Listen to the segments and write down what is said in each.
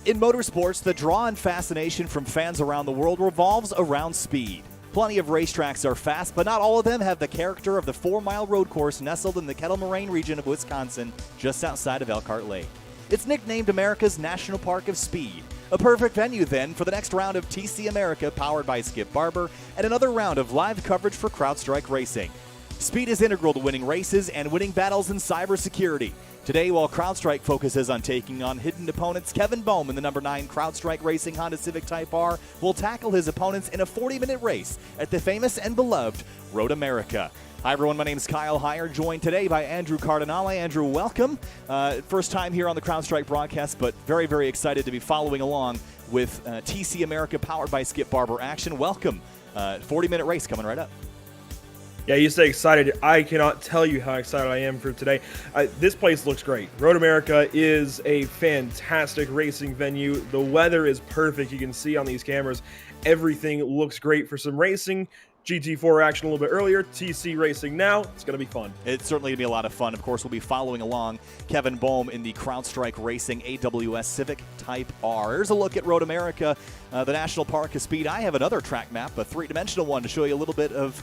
In motorsports, the draw and fascination from fans around the world revolves around speed. Plenty of racetracks are fast, but not all of them have the character of the 4-mile road course nestled in the Kettle Moraine region of Wisconsin, just outside of Elkhart Lake. It's nicknamed America's National Park of Speed. A perfect venue, then, for the next round of TC America powered by Skip Barber and another round of live coverage for CrowdStrike Racing. Speed is integral to winning races and winning battles in cybersecurity. Today, while CrowdStrike focuses on taking on hidden opponents, Kevin Bohm in the number 9 CrowdStrike Racing Honda Civic Type R will tackle his opponents in a 40-minute race at the famous and beloved Road America. Hi, everyone. My name is Kyle Heyer, joined today by Andrew Cardinale. Andrew, welcome. First time here on the CrowdStrike broadcast, but very, very excited to be following along with TC America powered by Skip Barber action. Welcome. 40-minute race coming right up. Yeah, you say excited. I cannot tell you how excited I am for today. This place looks great. Road America is a fantastic racing venue. The weather is perfect. You can see on these cameras, everything looks great for some racing. GT4 action a little bit earlier, TC racing now. It's going to be fun. It's certainly going to be a lot of fun. Of course, we'll be following along Kevin Bohm in the CrowdStrike Racing AWS Civic Type R. Here's a look at Road America, the National Park of Speed. I have another track map, a three-dimensional one, to show you a little bit of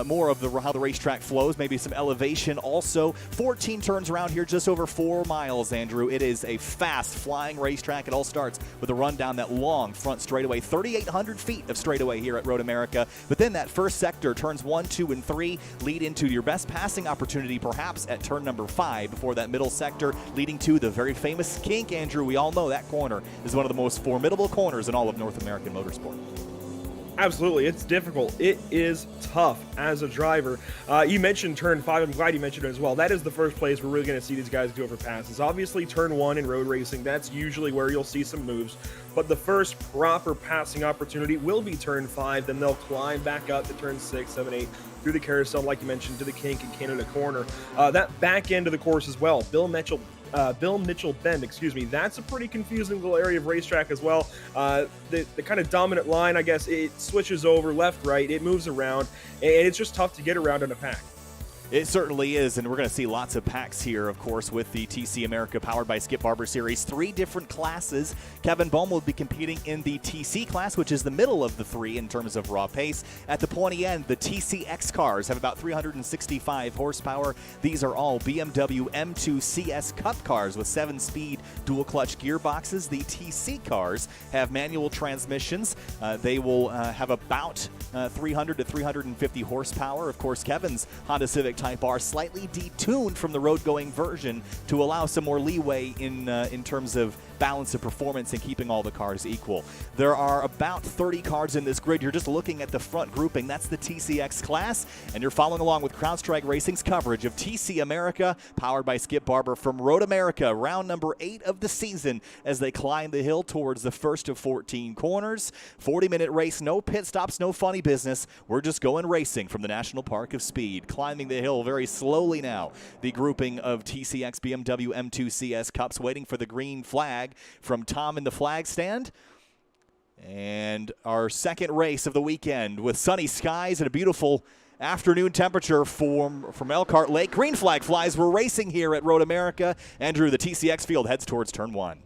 more of how the racetrack flows, maybe some elevation also. 14 turns around here, just over 4 miles, Andrew. It is a fast flying racetrack. It all starts with a run down that long front straightaway, 3,800 feet of straightaway here at Road America. But then that first sector, turns 1, 2, and 3, lead into your best passing opportunity perhaps at turn number 5 before that middle sector leading to the very famous kink. Andrew, we all know that corner is one of the most formidable corners in all of North American motorsport. Absolutely. It's difficult. It is tough as a driver. You mentioned turn 5. I'm glad you mentioned it as well. That is the first place we're really going to see these guys go for passes. Obviously, turn 1 in road racing, that's usually where you'll see some moves. But the first proper passing opportunity will be turn 5. Then they'll climb back up to turn 6, 7, 8, through the carousel, like you mentioned, to the kink and Canada corner. That back end of the course as well, Bill Mitchell Bend, that's a pretty confusing little area of racetrack as well. The kind of dominant line, I guess, it switches over left, right, it moves around, and it's just tough to get around in a pack. It certainly is, and we're going to see lots of packs here, of course, with the TC America Powered by Skip Barber Series. 3 different classes. Kevin Bohm will be competing in the TC class, which is the middle of the 3 in terms of raw pace. At the pointy end, the TCX cars have about 365 horsepower. These are all BMW M2 CS Cup cars with 7-speed dual-clutch gearboxes. The TC cars have manual transmissions. They will have about 300 to 350 horsepower. Of course, Kevin's Honda Civic Type R slightly detuned from the road-going version to allow some more leeway in terms of balance of performance and keeping all the cars equal. There are about 30 cars in this grid. You're just looking at the front grouping. That's the TCX class, and you're following along with CrowdStrike Racing's coverage of TC America, powered by Skip Barber from Road America, round number 8 of the season as they climb the hill towards the first of 14 corners. 40-minute race, no pit stops, no funny business. We're just going racing from the National Park of Speed, climbing the hill very slowly now. The grouping of TCX BMW M2 CS Cups waiting for the green flag from Tom in the flag stand. And our second race of the weekend with sunny skies and a beautiful afternoon temperature from Elkhart Lake. Green flag flies. We're racing here at Road America. Andrew, the TCX field heads towards turn 1.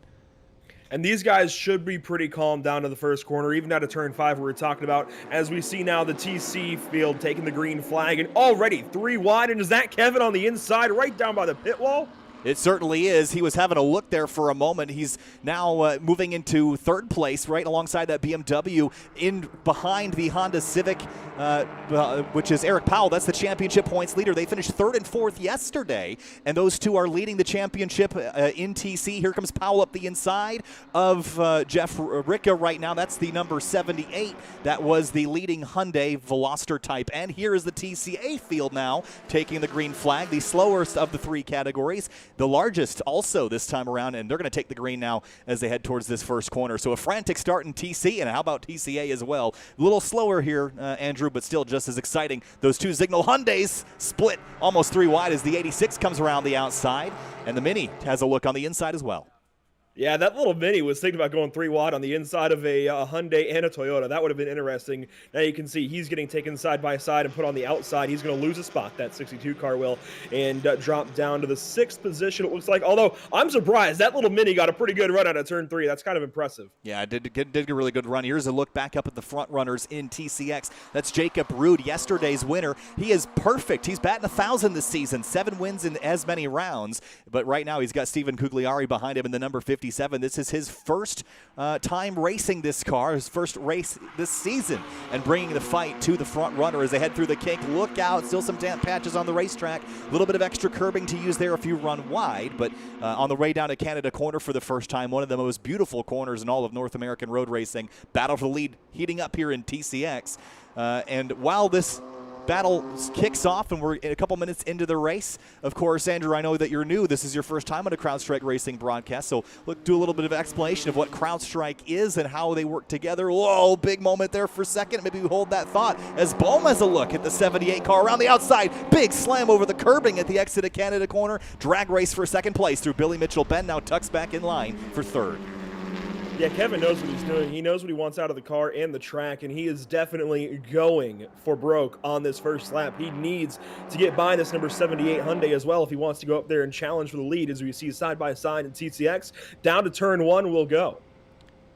And these guys should be pretty calm down to the first corner, even out of turn 5 we were talking about. As we see now the TC field taking the green flag, and already 3 wide. And is that Kevin on the inside right down by the pit wall? It certainly is. He was having a look there for a moment. He's now moving into 3rd place right alongside that BMW in behind the Honda Civic, which is Eric Powell. That's the championship points leader. They finished 3rd and 4th yesterday, and those two are leading the championship in TC. Here comes Powell up the inside of Jeff Ricca right now. That's the number 78. That was the leading Hyundai Veloster Type. And here is the TCA field now taking the green flag, the slowest of the 3 categories. The largest also this time around, and they're going to take the green now as they head towards this first corner. So a frantic start in TC, and how about TCA as well? A little slower here, Andrew, but still just as exciting. Those 2 Signal Hyundais split almost 3 wide as the 86 comes around the outside, and the Mini has a look on the inside as well. Yeah, that little mini was thinking about going 3 wide on the inside of a Hyundai and a Toyota. That would have been interesting. Now you can see he's getting taken side by side and put on the outside. He's going to lose a spot, that 62 car will, and drop down to the 6th position, it looks like. Although, I'm surprised. That little mini got a pretty good run out of turn 3. That's kind of impressive. Yeah, did a really good run. Here's a look back up at the front runners in TCX. That's Jacob Rude, yesterday's winner. He is perfect. He's batting 1,000 this season, 7 wins in as many rounds. But right now he's got Stephen Cugliari behind him in the number 57. This is his first time racing this car, his first race this season, and bringing the fight to the front runner as they head through the kink. Look out, still some damp patches on the racetrack. A little bit of extra curbing to use there if you run wide, but on the way down to Canada Corner for the first time, one of the most beautiful corners in all of North American road racing. Battle for the lead heating up here in TCX. And while this battle kicks off and we're a couple minutes into the race, of course, Andrew, I know that you're new. This is your first time on a CrowdStrike Racing broadcast, so look, do a little bit of explanation of what CrowdStrike is and how they work together. Whoa, big moment there for a second. Maybe we hold that thought as Bohm has a look at the 78 car around the outside. Big slam over the curbing at the exit of Canada Corner. Drag race for second place through Billy Mitchell. Ben now tucks back in line for third. Yeah, Kevin knows what he's doing. He knows what he wants out of the car and the track, and he is definitely going for broke on this first lap. He needs to get by this number 78 Hyundai as well if he wants to go up there and challenge for the lead, as we see side by side in TCX. Down to turn 1 will go.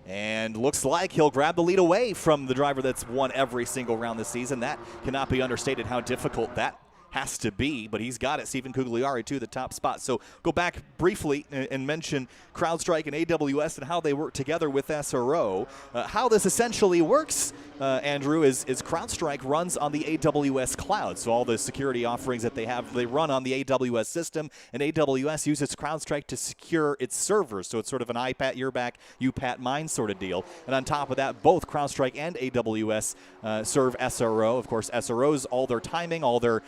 And looks like he'll grab the lead away from the driver that's won every single round this season. That cannot be understated how difficult that has to be, but he's got it. Stephen Cugliari to the top spot. So go back briefly and mention CrowdStrike and AWS and how they work together with SRO. How this essentially works, Andrew, is CrowdStrike runs on the AWS cloud. So all the security offerings that they have, they run on the AWS system, and AWS uses CrowdStrike to secure its servers. So it's sort of an I pat your back, you pat mine sort of deal. And on top of that, both CrowdStrike and AWS serve SRO. Of course, SRO's all their timing, all their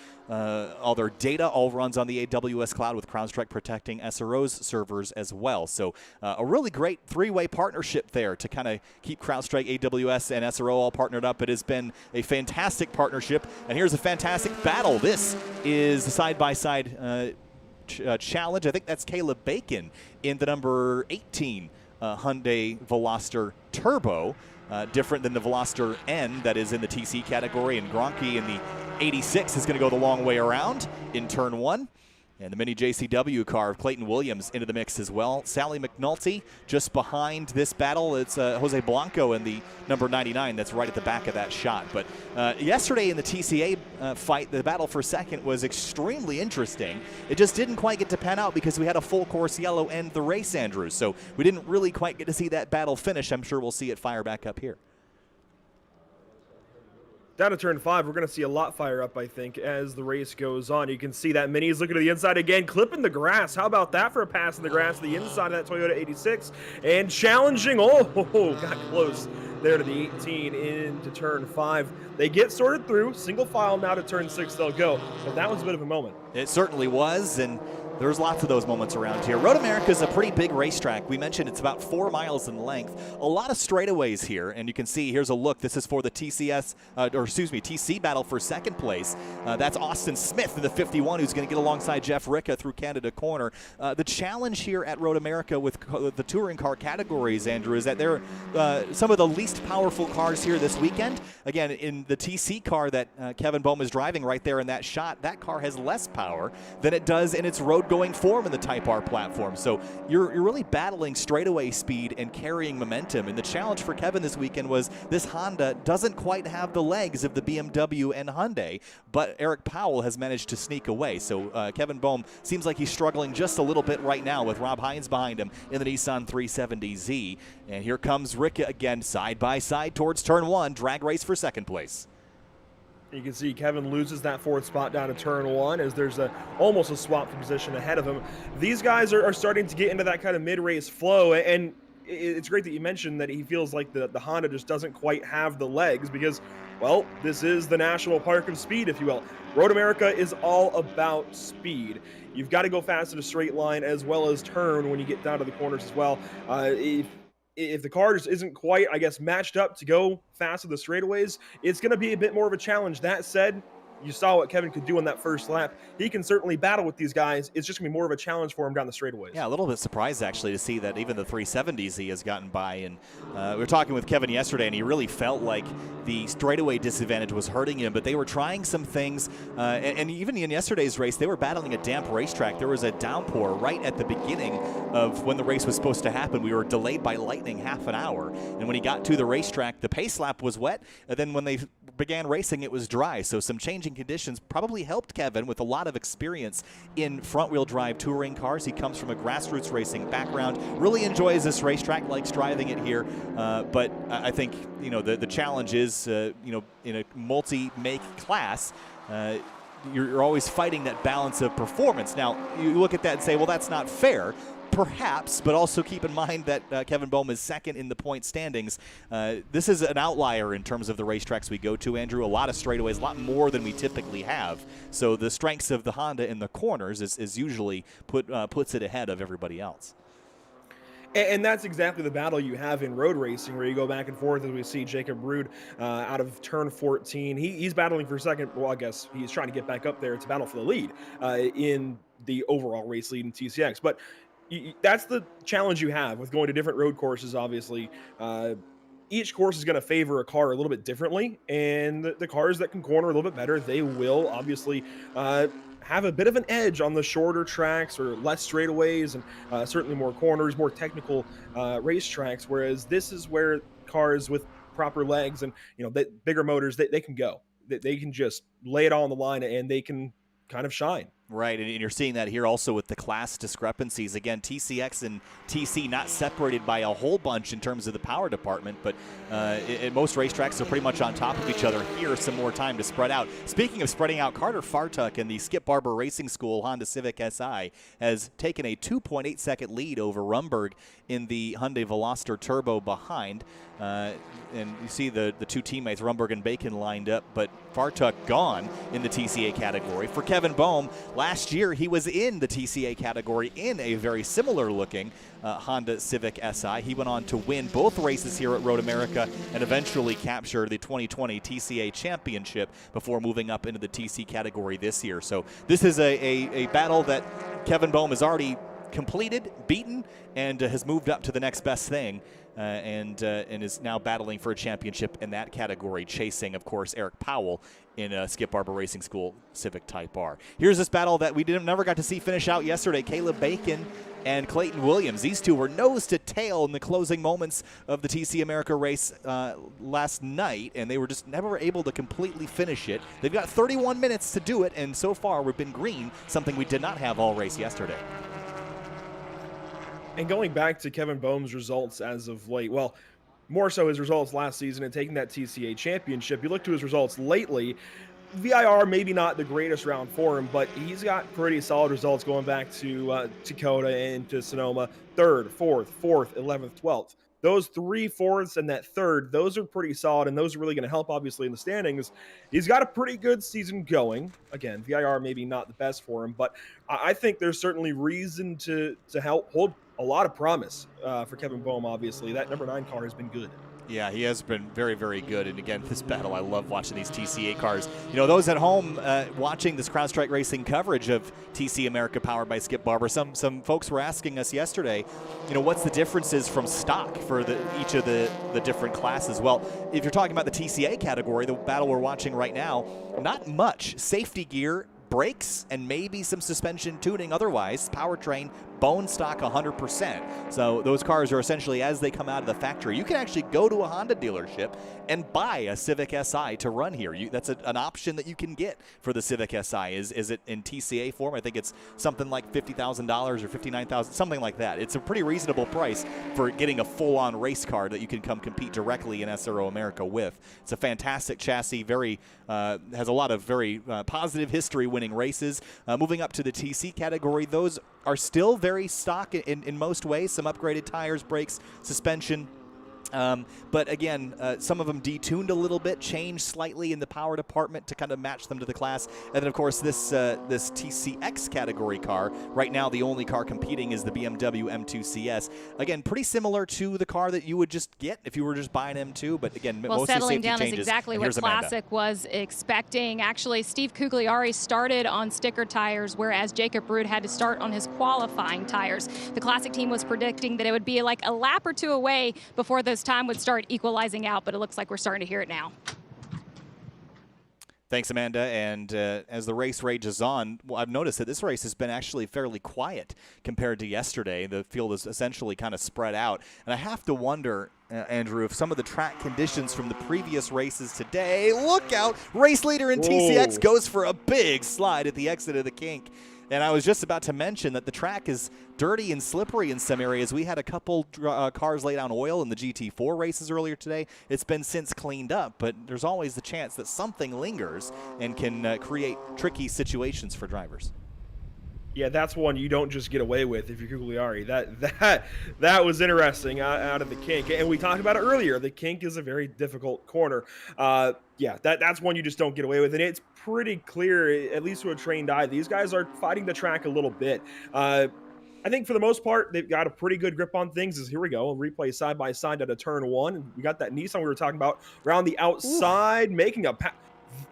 data all runs on the AWS cloud, with CrowdStrike protecting SRO's servers as well. So a really great three-way partnership there to kind of keep CrowdStrike, AWS, and SRO all partnered up. It has been a fantastic partnership, and here's a fantastic battle. This is the side-by-side challenge. I think that's Caleb Bacon in the number 18 Hyundai Veloster Turbo. Different than the Veloster N that is in the TC category, and Gronke in the 86 is going to go the long way around in turn 1. And the mini JCW car of Clayton Williams into the mix as well. Sally McNulty just behind this battle. It's Jose Blanco in the number 99 that's right at the back of that shot. But yesterday in the TCA fight, the battle for second was extremely interesting. It just didn't quite get to pan out because we had a full course yellow end the race, Andrew. So we didn't really quite get to see that battle finish. I'm sure we'll see it fire back up here. Down to turn 5, we're going to see a lot fire up, I think, as the race goes on. You can see that Mini is looking to the inside again, clipping the grass. How about that for a pass in the grass to the inside of that Toyota 86? And challenging, got close there to the 18 into turn 5. They get sorted through, single file now to turn 6 they'll go. But that was a bit of a moment. It certainly was, and there's lots of those moments around here. Road America is a pretty big racetrack. We mentioned it's about 4 miles in length. A lot of straightaways here, and you can see here's a look. This is for the TC battle for second place. That's Austin Smith in the 51, who's going to get alongside Jeff Ricca through Canada Corner. The challenge here at Road America with the touring car categories, Andrew, is that they're some of the least powerful cars here this weekend. Again, in the TC car that Kevin Bohm is driving right there in that shot, that car has less power than it does in its road going form in the Type R platform. So you're really battling straightaway speed and carrying momentum. And the challenge for Kevin this weekend was this Honda doesn't quite have the legs of the BMW and Hyundai, but Eric Powell has managed to sneak away. So Kevin Bohm seems like he's struggling just a little bit right now with Rob Hines behind him in the Nissan 370Z. And here comes Ricca again, side by side towards turn 1, drag race for second place. You can see Kevin loses that 4th spot down to turn 1 as there's almost a swap position ahead of him. These guys are starting to get into that kind of mid-race flow, and it's great that you mentioned that he feels like the Honda just doesn't quite have the legs because, well, this is the national park of speed, if you will. Road America is all about speed. You've got to go fast in a straight line as well as turn when you get down to the corners as well. If the car just isn't quite, I guess, matched up to go fast with the straightaways, it's going to be a bit more of a challenge. That said, you saw what Kevin could do on that first lap. He can certainly battle with these guys. It's just going to be more of a challenge for him down the straightaways. Yeah, a little bit surprised actually to see that even the 370s he has gotten by. And we were talking with Kevin yesterday, and he really felt like the straightaway disadvantage was hurting him. But they were trying some things, and even in yesterday's race, they were battling a damp racetrack. There was a downpour right at the beginning of when the race was supposed to happen. We were delayed by lightning half an hour, and when he got to the racetrack, the pace lap was wet. And then when they began racing, it was dry. So some changing conditions probably helped Kevin with a lot of experience in front-wheel drive touring cars. He comes from a grassroots racing background, really enjoys this racetrack, likes driving it here. But I think the challenge is in a multi-make class. You're always fighting that balance of performance. Now, you look at that and say, well, that's not fair. Perhaps, but also keep in mind that Kevin Boehm is second in the point standings. This is an outlier in terms of the racetracks we go to, Andrew. A lot of straightaways, a lot more than we typically have. So the strengths of the Honda in the corners is usually puts it ahead of everybody else. And that's exactly the battle you have in road racing, where you go back and forth, as we see Jacob Rude out of turn 14. He's battling for second. Well, I guess he's trying to get back up there. It's a battle for the lead in the overall race lead in TCX. But that's the challenge you have with going to different road courses, obviously. Each course is going to favor a car a little bit differently, and the cars that can corner a little bit better, they will obviously have a bit of an edge on the shorter tracks or less straightaways, and certainly more corners, more technical racetracks, whereas this is where cars with proper legs and bigger motors, they can go. They can just lay it all on the line, and they can kind of shine. Right, and you're seeing that here also with the class discrepancies. Again, TCX and TC not separated by a whole bunch in terms of the power department, but at most racetracks they're pretty much on top of each other. Here, some more time to spread out. Speaking of spreading out, Carter Fartuk in the Skip Barber Racing School Honda Civic Si has taken a 2.8-second lead over Rumberg in the Hyundai Veloster Turbo behind. And you see the two teammates, Rumberg and Bacon, lined up, but Fartuk gone in the TCA category. For Kevin Boehm, last year he was in the TCA category in a very similar looking Honda Civic Si. He went on to win both races here at Road America and eventually capture the 2020 TCA championship before moving up into the TC category this year. So this is a battle that Kevin Boehm has already completed, beaten, and has moved up to the next best thing. And is now battling for a championship in that category, chasing, of course, Eric Powell in Skip Barber Racing School Civic Type R. Here's this battle that we never got to see finish out yesterday. Caleb Bacon and Clayton Williams. These two were nose to tail in the closing moments of the TC America race last night, and they were just never able to completely finish it. They've got 31 minutes to do it, and so far we've been green, something we did not have all race yesterday. And going back to Kevin Boehm's results as of late, well, more so his results last season and taking that TCA championship, you look to his results lately, VIR maybe not the greatest round for him, but he's got pretty solid results going back to Dakota and to Sonoma. 3rd, 4th, 4th, 11th, 12th. Those 3 fourths and that 3rd, those are pretty solid, and those are really going to help, obviously, in the standings. He's got a pretty good season going. Again, VIR maybe not the best for him, but I think there's certainly reason to help hold a lot of promise for Kevin Boehm, obviously. That number 9 car has been good. Yeah, he has been very, very good. And again, this battle, I love watching these TCA cars. Those at home watching this CrowdStrike Racing coverage of TC America powered by Skip Barber, some folks were asking us yesterday, what's the differences from stock for each of the different classes? Well, if you're talking about the TCA category, the battle we're watching right now, not much. Safety gear, brakes, and maybe some suspension tuning. Otherwise, powertrain, bone stock 100%. So those cars are essentially as they come out of the factory. You can actually go to a Honda dealership and buy a Civic Si to run here. That's an option that you can get for the Civic Si. Is it in TCA form? I think it's something like $50,000 or $59,000, something like that. It's a pretty reasonable price for getting a full-on race car that you can come compete directly in SRO America with. It's a fantastic chassis, has a lot of very positive history winning races. Moving up to the TC category, those are still very stock in most ways. Some upgraded tires, brakes, suspension. But again, some of them detuned a little bit, changed slightly in the power department to kind of match them to the class. And then, of course, this TCX category car, right now the only car competing is the BMW M2 CS. Again, pretty similar to the car that you would just get if you were just buying M2. But again, well, mostly settling safety down changes. is exactly And what here's Amanda. Classic was expecting. Actually, Steve Cugliari started on sticker tires, whereas Jacob Rude had to start on his qualifying tires. The Classic team was predicting that it would be like a lap or two away before this time would start equalizing out, but it looks like we're starting to hear it now. Thanks, Amanda. And as the race rages on, well, I've noticed that this race has been actually fairly quiet compared to yesterday. The field is essentially kind of spread out. And I have to wonder, Andrew, if some of the track conditions from the previous races today, look out, race leader in TCX goes for a big slide at the exit of the kink. And I was just about to mention that the track is dirty and slippery in some areas. We had a couple cars lay down oil in the GT4 races earlier today. It's been since cleaned up, but there's always the chance that something lingers and can create tricky situations for drivers. Yeah, that's one you don't just get away with if you're Cugliari. That was interesting out of the kink. And we talked about it earlier. The kink is a very difficult corner. Yeah, that's one you just don't get away with. And it's pretty clear, at least to a trained eye, these guys are fighting the track a little bit. I think for the most part, they've got a pretty good grip on things. Here we go, a replay side by side at a turn one. And we got that Nissan we were talking about around the outside, making a pass.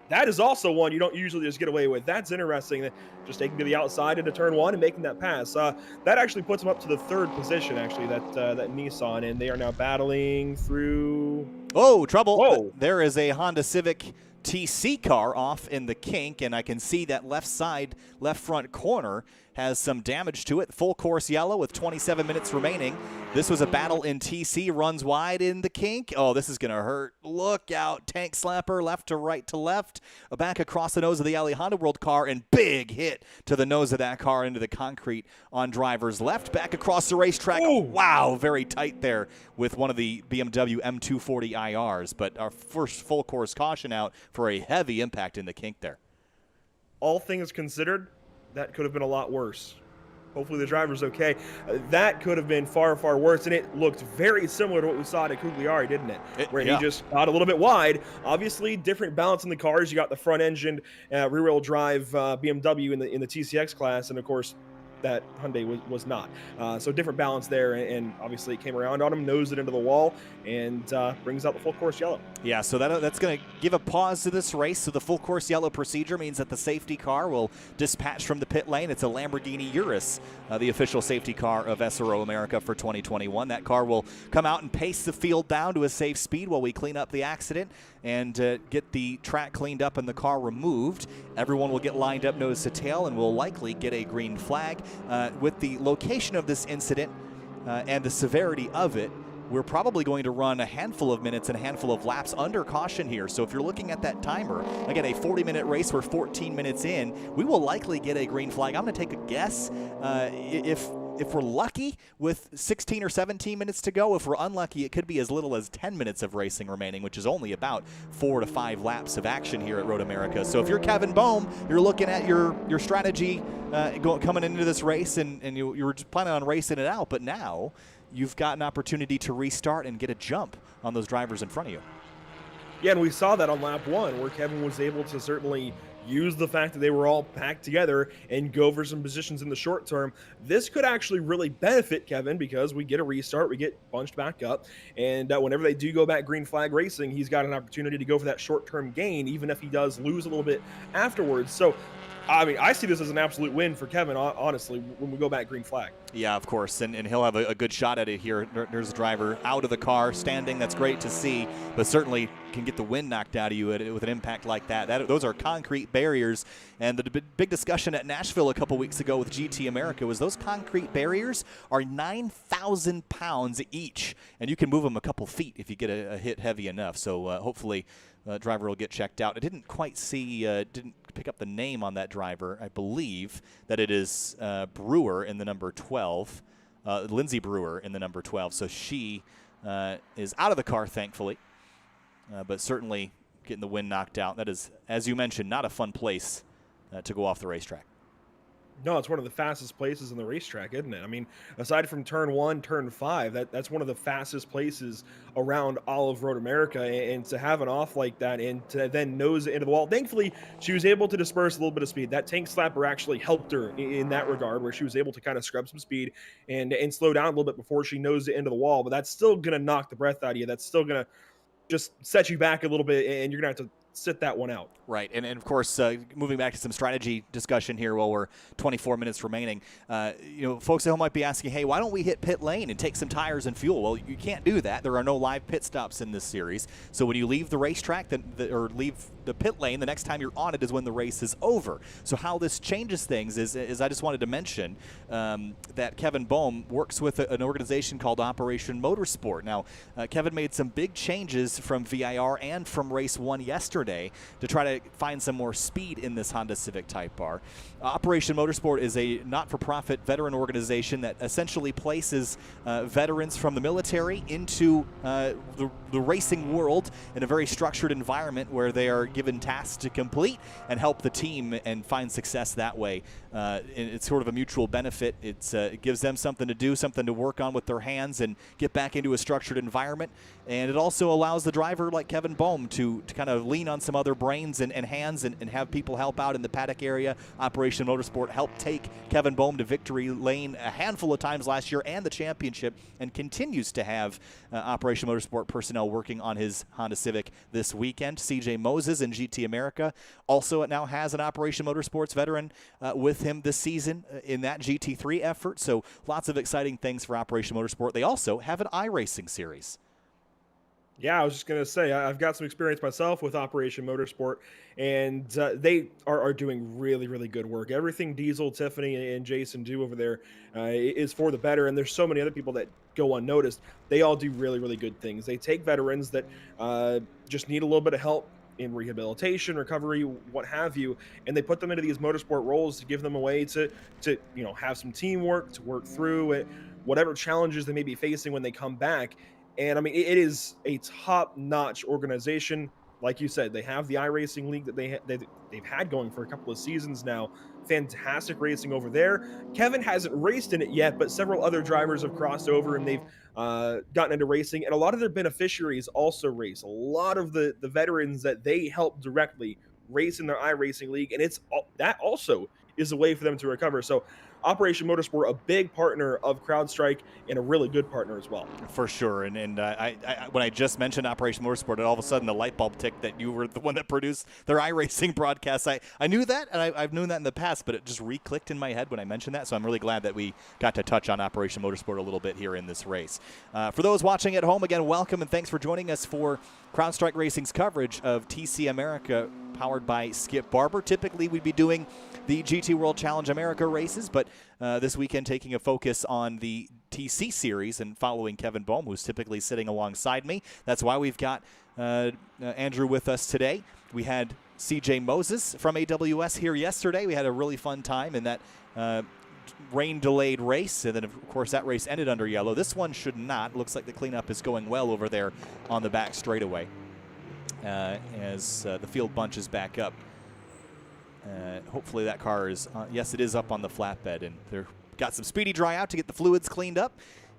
That is also one you don't usually just get away with. That's interesting. Just taking to the outside into turn one and making that pass. That actually puts them up to the third position, actually, that Nissan. And they are now battling through... Oh, trouble. Whoa. There is a Honda Civic TC car off in the kink, and I can see that left side, left front corner has some damage to it. Full course yellow with 27 minutes remaining. This was a battle in TC, runs wide in the kink. Oh, this is going to hurt. Look out. Tank slapper, left to right to left. Back across the nose of the Honda World car, and big hit to the nose of that car into the concrete on driver's left. Back across the racetrack. Ooh. Wow, very tight there with one of the BMW M240 IRs. But our first full course caution out for a heavy impact in the kink there. All things considered, that could have been a lot worse. Hopefully the driver's okay. That could have been far, far worse, and it looked very similar to what we saw to Cugliari, didn't it? Where he just got a little bit wide. Obviously, different balance in the cars. You got the front-engine, rear-wheel drive BMW in the TCX class, and of course, that Hyundai was not. So different balance there, and obviously it came around on him, nosed it into the wall, and brings out the full course yellow. Yeah, so that's going to give a pause to this race. So the full course yellow procedure means that the safety car will dispatch from the pit lane. It's a Lamborghini Urus, the official safety car of SRO America for 2021. That car will come out and pace the field down to a safe speed while we clean up the accident and get the track cleaned up and the car removed. Everyone will get lined up nose to tail and will likely get a green flag. With the location of this incident and the severity of it, we're probably going to run a handful of minutes and a handful of laps under caution here. So if you're looking at that timer, again, a 40-minute race, we're 14 minutes in, we will likely get a green flag. I'm going to take a guess. If we're lucky with 16 or 17 minutes to go, if we're unlucky, it could be as little as 10 minutes of racing remaining, which is only about 4 to 5 laps of action here at Road America. So if you're Kevin Bohm, you're looking at your strategy coming into this race, and you were just planning on racing it out, but now you've got an opportunity to restart and get a jump on those drivers in front of you. Yeah, and we saw that on lap one, where Kevin was able to certainly use the fact that they were all packed together and go for some positions in the short term. This could actually really benefit Kevin because we get a restart, we get bunched back up, and whenever they do go back green flag racing, he's got an opportunity to go for that short-term gain, even if he does lose a little bit afterwards. So, I mean, I see this as an absolute win for Kevin, honestly, when we go back green flag. Yeah, of course, and he'll have a good shot at it here. There's the driver out of the car, standing. That's great to see, but certainly can get the wind knocked out of you with an impact like that. Those are concrete barriers, and the big discussion at Nashville a couple weeks ago with GT America was those concrete barriers are 9,000 pounds each, and you can move them a couple feet if you get a hit heavy enough. So hopefully driver will get checked out. I didn't quite see, didn't pick up the name on that driver. I believe that it is Brewer in the number 12, Lindsay Brewer in the number 12. So she is out of the car, thankfully, but certainly getting the wind knocked out. That is, as you mentioned, not a fun place to go off the racetrack. No, it's one of the fastest places in the racetrack, isn't it? I mean, aside from turn one, turn five, that's one of the fastest places around all of Road America. And to have an off like that and to then nose it into the wall, thankfully, she was able to disperse a little bit of speed. That tank slapper actually helped her in that regard, where she was able to kind of scrub some speed and slow down a little bit before she nosed it into the wall. But that's still going to knock the breath out of you. That's still going to just set you back a little bit, and you're going to have to sit that one out. Right, and of course, moving back to some strategy discussion here while we're 24 minutes remaining, folks at home might be asking, hey, why don't we hit pit lane and take some tires and fuel? Well, you can't do that. There are no live pit stops in this series. So when you leave the racetrack or leave the pit lane, the next time you're on it is when the race is over. So how this changes things is I just wanted to mention that Kevin Bohm works with an organization called Operation Motorsport. Now, Kevin made some big changes from VIR and from Race 1 yesterday to try to find some more speed in this Honda Civic Type R. Operation Motorsport is a not-for-profit veteran organization that essentially places veterans from the military into the racing world in a very structured environment where they are given tasks to complete and help the team and find success that way. It's sort of a mutual benefit. It gives them something to do, something to work on with their hands and get back into a structured environment. And it also allows the driver like Kevin Bohm to kind of lean on some other brains and hands and have people help out in the paddock area. Operation Motorsport helped take Kevin Bohm to victory lane a handful of times last year and the championship, and continues to have Operation Motorsport personnel working on his Honda Civic this weekend. CJ Moses in GT America also now has an Operation Motorsports veteran with him this season in that GT3 effort. So lots of exciting things for Operation Motorsport. They also have an iRacing series. Yeah, I was just going to say, I've got some experience myself with Operation Motorsport, and they are doing really, really good work. Everything Diesel, Tiffany, and Jason do over there is for the better, and there's so many other people that go unnoticed. They all do really, really good things. They take veterans that just need a little bit of help in rehabilitation, recovery, what have you, and they put them into these motorsport roles to give them a way to have some teamwork, to work through it, whatever challenges they may be facing when they come back. And I mean, it is a top-notch organization. Like you said, they have the iRacing League that they've had going for a couple of seasons now. Fantastic racing over there. Kevin hasn't raced in it yet, but several other drivers have crossed over and they've gotten into racing. And a lot of their beneficiaries also race. A lot of the veterans that they help directly race in their iRacing League, and that also is a way for them to recover. So Operation Motorsport, a big partner of CrowdStrike and a really good partner as well. For sure. And I when I just mentioned Operation Motorsport, all of a sudden the light bulb ticked that you were the one that produced their iRacing broadcast. I knew that, and I've known that in the past, but it just re-clicked in my head when I mentioned that. So I'm really glad that we got to touch on Operation Motorsport a little bit here in this race. For those watching at home, again, welcome and thanks for joining us for CrowdStrike Racing's coverage of TC America powered by Skip Barber. Typically, we'd be doing the GT World Challenge America races, but this weekend taking a focus on the TC series and following Kevin Bohm, who's typically sitting alongside me. That's why we've got Andrew with us today. We had CJ Moses from AWS here yesterday. We had a really fun time in that rain-delayed race, and then, of course, that race ended under yellow. This one should not. Looks like the cleanup is going well over there on the back straightaway as the field bunches back up. Hopefully that car is, yes, it is up on the flatbed, and they've got some speedy dry out to get the fluids cleaned up,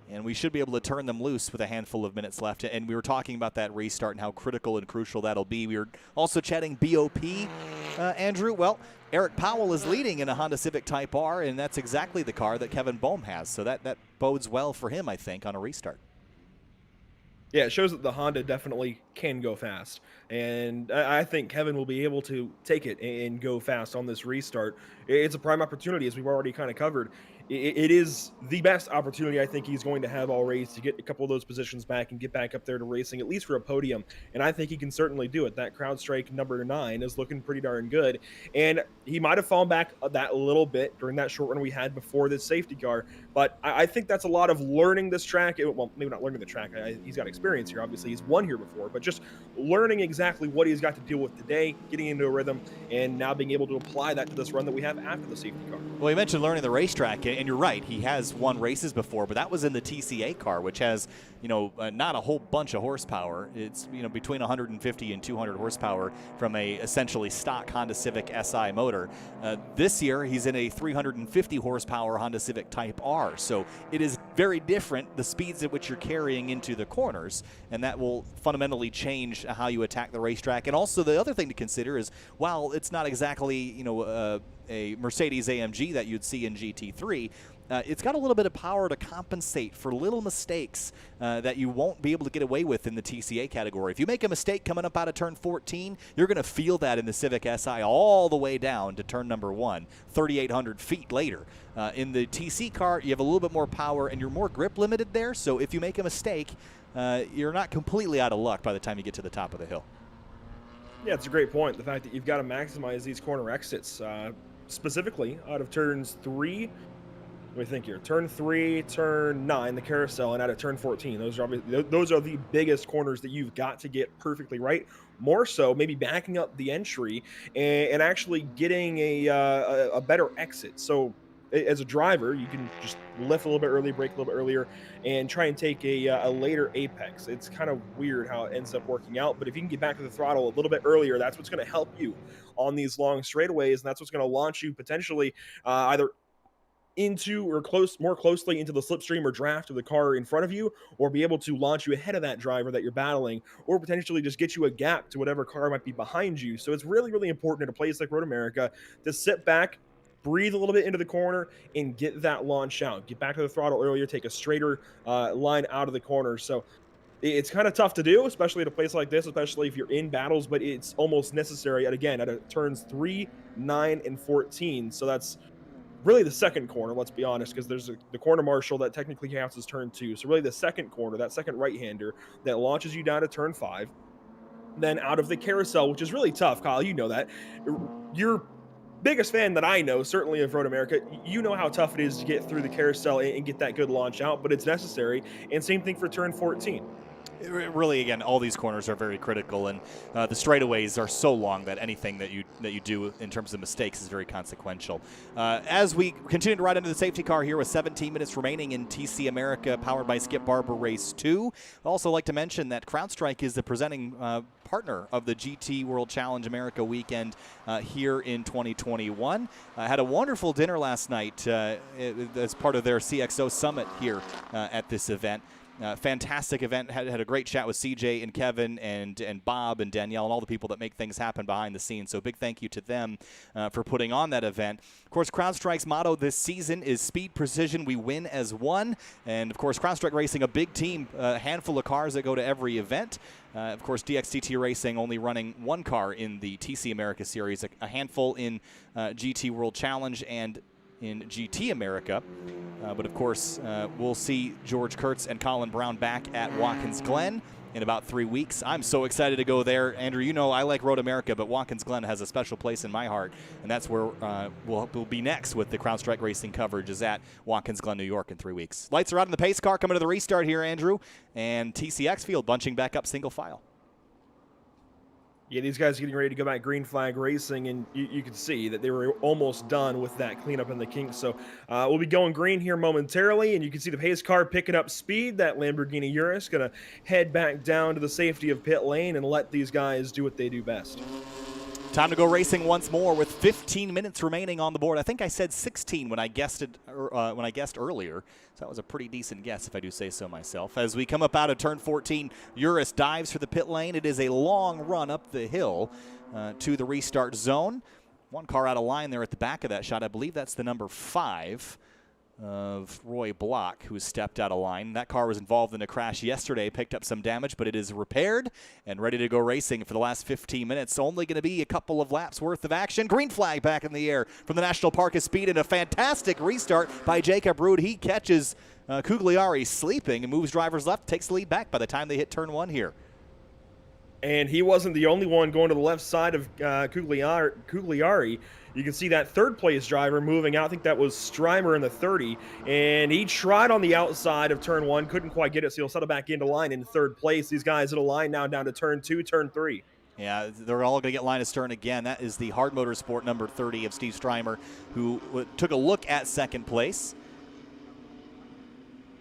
and we should be able to turn them loose with a handful of minutes left. And we were talking about that restart and how critical and crucial that'll be. We were also chatting BOP, Andrew. Well, Eric Powell is leading in a Honda Civic Type R, and that's exactly the car that Kevin Bohm has. So that bodes well for him, I think, on a restart. Yeah, it shows that the Honda definitely can go fast. And I think Kevin will be able to take it and go fast on this restart. It's a prime opportunity, as we've already kind of covered. It is the best opportunity I think he's going to have all race to get a couple of those positions back and get back up there to racing, at least for a podium. And I think he can certainly do it. That CrowdStrike number 9 is looking pretty darn good. And he might have fallen back that little bit during that short run we had before this safety car. But I think that's a lot of learning this track. Well, maybe not learning the track. He's got experience here. Obviously, he's won here before. But just learning exactly what he's got to deal with today, getting into a rhythm, and now being able to apply that to this run that we have after the safety car. Well, you mentioned learning the racetrack, and you're right, he has won races before, but that was in the TCA car, which has, not a whole bunch of horsepower. It's, between 150 and 200 horsepower from a essentially stock Honda Civic SI motor. This year, he's in a 350 horsepower Honda Civic Type R, so it is very different, the speeds at which you're carrying into the corners, and that will fundamentally change how you attack the racetrack. And also the other thing to consider is, while it's not exactly, a Mercedes AMG that you'd see in GT3, it's got a little bit of power to compensate for little mistakes that you won't be able to get away with in the TCA category. If you make a mistake coming up out of turn 14, you're going to feel that in the Civic Si all the way down to turn number 1, 3,800 feet later. In the TC car, you have a little bit more power and you're more grip limited there, so if you make a mistake, you're not completely out of luck by the time you get to the top of the hill. Yeah, it's a great point. The fact that you've got to maximize these corner exits, specifically out of turns 3. What do we think here? Turn 3, turn 9, the carousel, and out of turn 14. Those are the biggest corners that you've got to get perfectly right. More so, maybe backing up the entry and actually getting a better exit. So, as a driver, you can just lift a little bit early, brake a little bit earlier, and try and take a later apex. It's kind of weird how it ends up working out, but if you can get back to the throttle a little bit earlier, that's what's going to help you on these long straightaways, and that's what's going to launch you potentially either into or more closely into the slipstream or draft of the car in front of you, or be able to launch you ahead of that driver that you're battling, or potentially just get you a gap to whatever car might be behind you. So it's really, really important at a place like Road America to sit back, breathe a little bit into the corner, and get that launch out. Get back to the throttle earlier, take a straighter line out of the corner. So it's kind of tough to do, especially at a place like this, especially if you're in battles, but it's almost necessary, at turns 3, 9, and 14. So that's really the second corner, let's be honest, because there's the corner marshal that technically counts as turn 2. So really the second corner, that second right-hander that launches you down to turn 5. Then out of the carousel, which is really tough, Kyle, you know that. You're biggest fan that I know, certainly of Road America, you know how tough it is to get through the carousel and get that good launch out, but it's necessary. And same thing for turn 14. Really, again, all these corners are very critical, and the straightaways are so long that anything that you do in terms of mistakes is very consequential. As we continue to ride into the safety car here with 17 minutes remaining in TC America, powered by Skip Barber Race 2. I'd also like to mention that CrowdStrike is the presenting partner of the GT World Challenge America weekend here in 2021. I had a wonderful dinner last night as part of their CXO Summit here at this event. Fantastic event. Had a great chat with CJ and Kevin and Bob and Danielle and all the people that make things happen behind the scenes. So big thank you to them for putting on that event. Of course, CrowdStrike's motto this season is speed, precision, we win as one. And of course, CrowdStrike Racing, a big team, a handful of cars that go to every event. Of course, DXTT Racing only running one car in the TC America Series, a handful in GT World Challenge and in GT America. But of course, we'll see George Kurtz and Colin Brown back at Watkins Glen in about 3 weeks. I'm so excited to go there. Andrew, you know I like Road America, but Watkins Glen has a special place in my heart, and that's where we'll be next with the CrowdStrike Racing coverage, is at Watkins Glen, New York in 3 weeks. Lights are out in the pace car coming to the restart here, Andrew, and TCX field bunching back up single file. Yeah, these guys are getting ready to go back green flag racing, and you can see that they were almost done with that cleanup in the kinks. So we'll be going green here momentarily, and you can see the pace car picking up speed. That Lamborghini Urus going to head back down to the safety of pit lane and let these guys do what they do best. Time to go racing once more with 15 minutes remaining on the board. I think I said 16 when I guessed earlier, so that was a pretty decent guess if I do say so myself. As we come up out of turn 14, Urus dives for the pit lane. It is a long run up the hill to the restart zone. One car out of line there at the back of that shot. I believe that's the number 5 of Roy Block, who stepped out of line. That car was involved in a crash yesterday, picked up some damage, but it is repaired and ready to go racing for the last 15 minutes. Only going to be a couple of laps worth of action. Green flag back in the air from the National Park of Speed, and a fantastic restart by Jacob Rude. He catches Cugliari sleeping and moves drivers left, takes the lead back by the time they hit turn 1 here. And he wasn't the only one going to the left side of Cugliari. You can see that third place driver moving out. I think that was Strymer in the 30. And he tried on the outside of turn 1, couldn't quite get it, so he'll settle back into line in third place. These guys in a line now down to turn 2, turn 3. Yeah, they're all going to get line astern again. That is the Hard Motorsport number 30 of Steve Strymer, who took a look at second place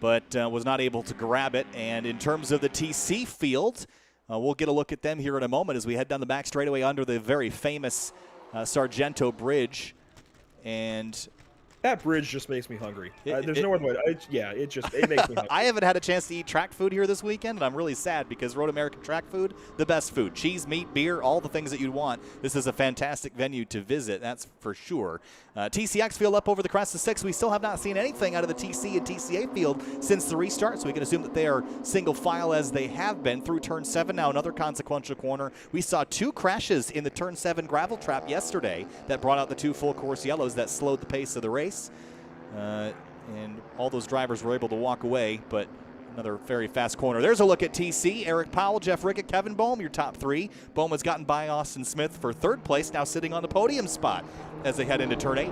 but was not able to grab it. And in terms of the TC field, we'll get a look at them here in a moment as we head down the back straightaway under the very famous Sargento Bridge. And that bridge just makes me hungry. There's no other way. It makes me hungry. I haven't had a chance to eat track food here this weekend, and I'm really sad because Road American Track Food, the best food. Cheese, meat, beer, all the things that you'd want. This is a fantastic venue to visit, that's for sure. TCX field up over the crest of 6. We still have not seen anything out of the TC and TCA field since the restart, so we can assume that they are single file as they have been through turn 7. Now another consequential corner. We saw 2 crashes in the turn 7 gravel trap yesterday that brought out the 2 full course yellows that slowed the pace of the race. And all those drivers were able to walk away, but another very fast corner. There's a look at TC. Eric Powell, Jeff Rickett, Kevin Bohm, your top 3. Bohm has gotten by Austin Smith for 3rd place, now sitting on the podium spot as they head into turn 8.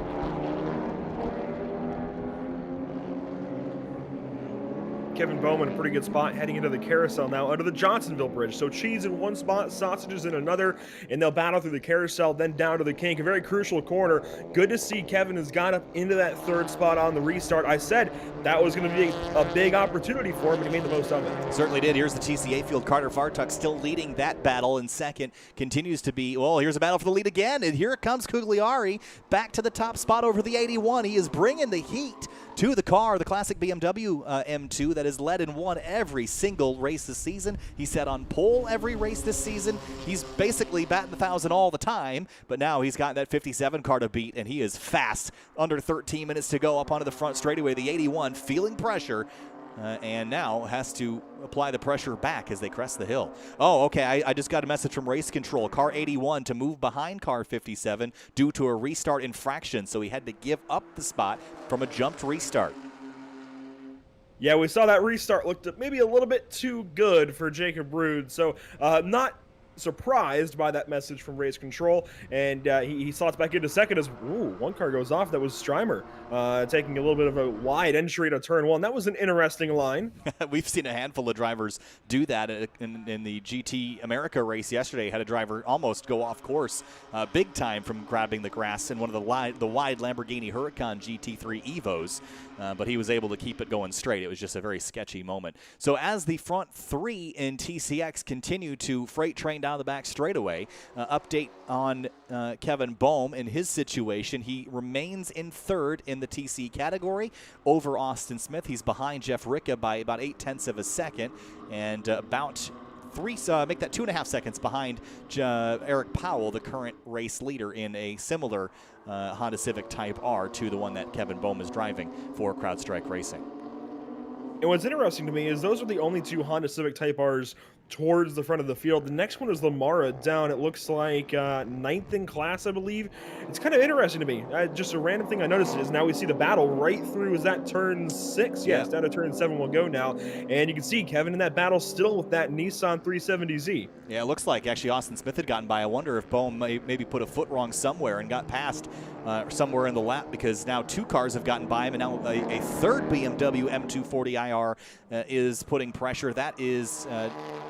Kevin Bowman, a pretty good spot heading into the carousel now under the Johnsonville Bridge. So cheese in one spot, sausages in another, and they'll battle through the carousel, then down to the kink. A very crucial corner. Good to see Kevin has got up into that 3rd spot on the restart. I said that was going to be a big opportunity for him, and he made the most of it. Certainly did. Here's the TCA field. Carter Fartuk still leading that battle in 2nd. Continues to be, well, here's a battle for the lead again, and here comes Cugliari back to the top spot over the 81. He is bringing the heat to the car, the classic BMW M2 that has led and won every single race this season. He sat on pole every race this season. He's basically batting 1,000 all the time, but now he's got that 57 car to beat, and he is fast. Under 13 minutes to go up onto the front straightaway. The 81 feeling pressure. And now has to apply the pressure back as they crest the hill. Oh, okay, I just got a message from Race Control. Car 81 to move behind car 57 due to a restart infraction, so he had to give up the spot from a jumped restart. Yeah, we saw that restart looked maybe a little bit too good for Jacob Rude, so not surprised by that message from Race Control, and he slots back into 2nd as one car goes off. That was Strymer taking a little bit of a wide entry to turn 1. That was an interesting line. We've seen a handful of drivers do that in the GT America race yesterday. Had a driver almost go off course big time from grabbing the grass in one of the wide Lamborghini Huracan GT3 Evos, but he was able to keep it going straight. It was just a very sketchy moment. So as the front 3 in TCX continue to freight train down the back straightaway, update on Kevin Bohm and his situation. He remains in 3rd in the TC category over Austin Smith. He's behind Jeff Rickett by about 0.8 of a second, and about make that 2.5 seconds behind Eric Powell, the current race leader in a similar Honda Civic Type R to the one that Kevin Bohm is driving for CrowdStrike Racing. And what's interesting to me is those are the only 2 Honda Civic Type Rs towards the front of the field. The next one is Lamara down. It looks like 9th in class, I believe. It's kind of interesting to me. Just a random thing I noticed is now we see the battle right through. Is that turn 6? Yes, down to turn 7 will go now. And you can see Kevin in that battle still with that Nissan 370Z. Yeah, it looks like actually Austin Smith had gotten by. I wonder if Bohm maybe put a foot wrong somewhere and got past somewhere in the lap, because now 2 cars have gotten by him, and now a 3rd BMW M240IR is putting pressure. That is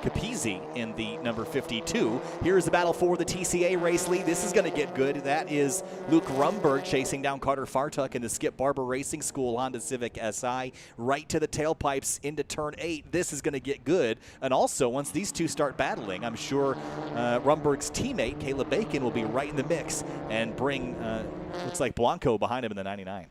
Capizzi in the number 52. Here's the battle for the TCA race lead. This is going to get good. That is Luke Rumberg chasing down Carter Fartuk in the Skip Barber Racing School Honda Civic SI right to the tailpipes into turn 8. This is going to get good. And also, once these 2 start battling, I'm sure Rumberg's teammate, Caleb Bacon, will be right in the mix and bring, looks like Blanco behind him in the 99.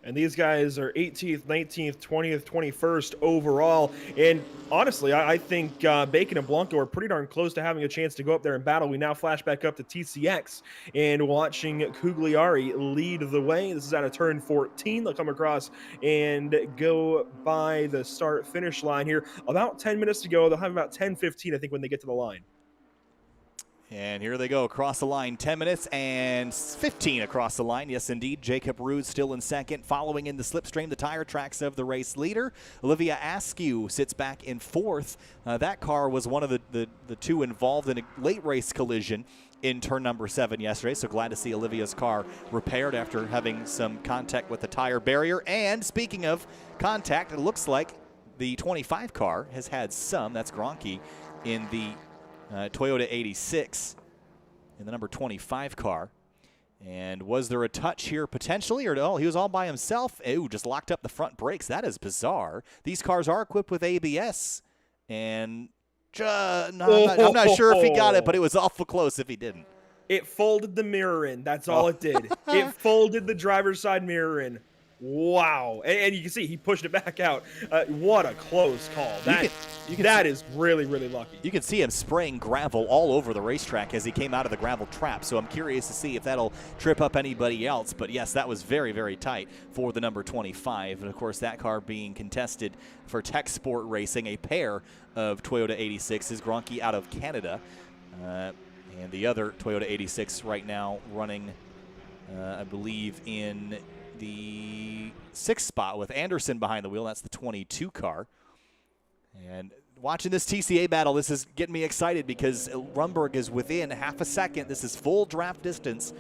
And these guys are 18th, 19th, 20th, 21st overall. And honestly, I think Bacon and Blanco are pretty darn close to having a chance to go up there and battle. We now flash back up to TCX and watching Cugliari lead the way. This is out of turn 14. They'll come across and go by the start-finish line here. About 10 minutes to go. They'll have about 10:15, I think, when they get to the line. And here they go across the line, 10 minutes and 15 across the line. Yes, indeed, Jacob Rude still in 2nd. Following in the slipstream, the tire tracks of the race leader. Olivia Askew sits back in 4th. That car was one of the 2 involved in a late race collision in turn number 7 yesterday. So glad to see Olivia's car repaired after having some contact with the tire barrier. And speaking of contact, it looks like the 25 car has had some. That's Gronke in the Toyota 86 in the number 25 car. And was there a touch here potentially, or no? He was all by himself. Ooh, just locked up the front brakes. That is bizarre. These cars are equipped with ABS, and I'm not sure if he got it, but it was awful close if he didn't. It folded the mirror in. That's all it did. It folded the driver's side mirror in. Wow. And you can see he pushed it back out. What a close call. That is really, really lucky. You can see him spraying gravel all over the racetrack as he came out of the gravel trap, so I'm curious to see if that'll trip up anybody else. But yes, that was very, very tight for the number 25. And of course, that car being contested for Tech Sport Racing, a pair of Toyota 86s, Gronke out of Canada. And the other Toyota 86 right now running, I believe, in the 6th spot with Anderson behind the wheel. That's the 22 car. And watching this TCA battle, this is getting me excited because Rumberg is within half a second. This is full draft distance